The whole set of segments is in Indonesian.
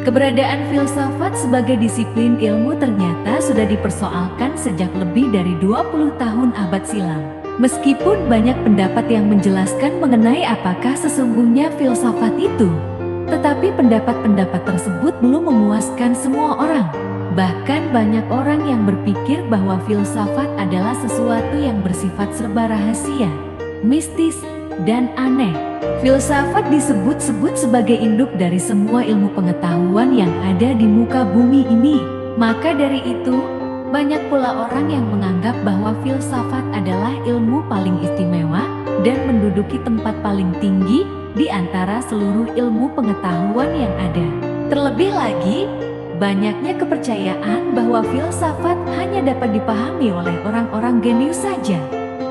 Keberadaan filsafat sebagai disiplin ilmu ternyata sudah dipersoalkan sejak lebih dari 20 tahun abad silam. Meskipun banyak pendapat yang menjelaskan mengenai apakah sesungguhnya filsafat itu, tetapi pendapat-pendapat tersebut belum memuaskan semua orang. Bahkan banyak orang yang berpikir bahwa filsafat adalah sesuatu yang bersifat serba rahasia, mistis, dan aneh. Filsafat disebut-sebut sebagai induk dari semua ilmu pengetahuan yang ada di muka bumi ini. Maka dari itu, banyak pula orang yang menganggap bahwa filsafat adalah ilmu paling istimewa dan menduduki tempat paling tinggi di antara seluruh ilmu pengetahuan yang ada. Terlebih lagi, banyaknya kepercayaan bahwa filsafat hanya dapat dipahami oleh orang-orang genius saja.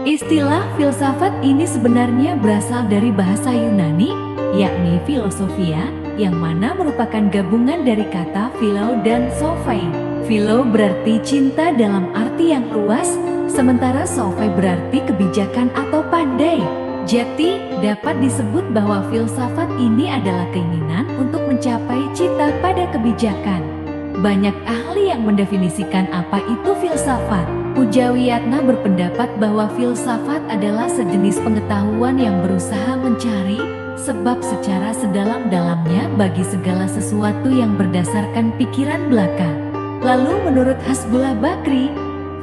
Istilah filsafat ini sebenarnya berasal dari bahasa Yunani, yakni filosofia, yang mana merupakan gabungan dari kata philo dan sophie. Philo berarti cinta dalam arti yang luas, sementara sophie berarti kebijakan atau pandai. Jadi, dapat disebut bahwa filsafat ini adalah keinginan untuk mencapai cita pada kebijakan. Banyak ahli yang mendefinisikan apa itu filsafat. Pujawiyatna berpendapat bahwa filsafat adalah sejenis pengetahuan yang berusaha mencari sebab secara sedalam-dalamnya bagi segala sesuatu yang berdasarkan pikiran belaka. Lalu menurut Hasbullah Bakri,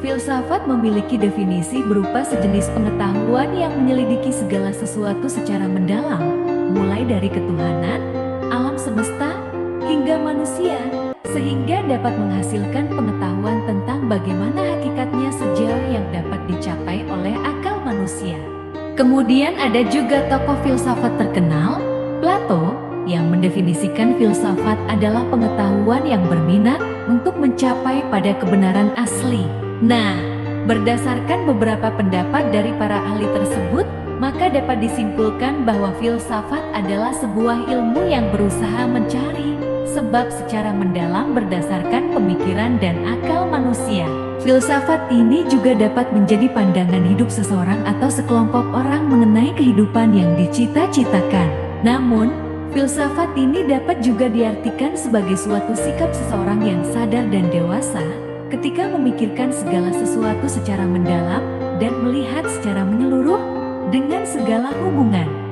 filsafat memiliki definisi berupa sejenis pengetahuan yang menyelidiki segala sesuatu secara mendalam, mulai dari ketuhanan, alam semesta, hingga manusia, sehingga dapat menghasilkan pengetahuan tentang bagaimana hakikatnya sejauh yang dapat dicapai oleh akal manusia. Kemudian ada juga tokoh filsafat terkenal, Plato, yang mendefinisikan filsafat adalah pengetahuan yang berminat untuk mencapai pada kebenaran asli. Nah, berdasarkan beberapa pendapat dari para ahli tersebut, maka dapat disimpulkan bahwa filsafat adalah sebuah ilmu yang berusaha mencari sebab secara mendalam berdasarkan pemikiran dan akal manusia. Filsafat ini juga dapat menjadi pandangan hidup seseorang atau sekelompok orang mengenai kehidupan yang dicita-citakan. Namun, filsafat ini dapat juga diartikan sebagai suatu sikap seseorang yang sadar dan dewasa ketika memikirkan segala sesuatu secara mendalam dan melihat secara menyeluruh dengan segala hubungan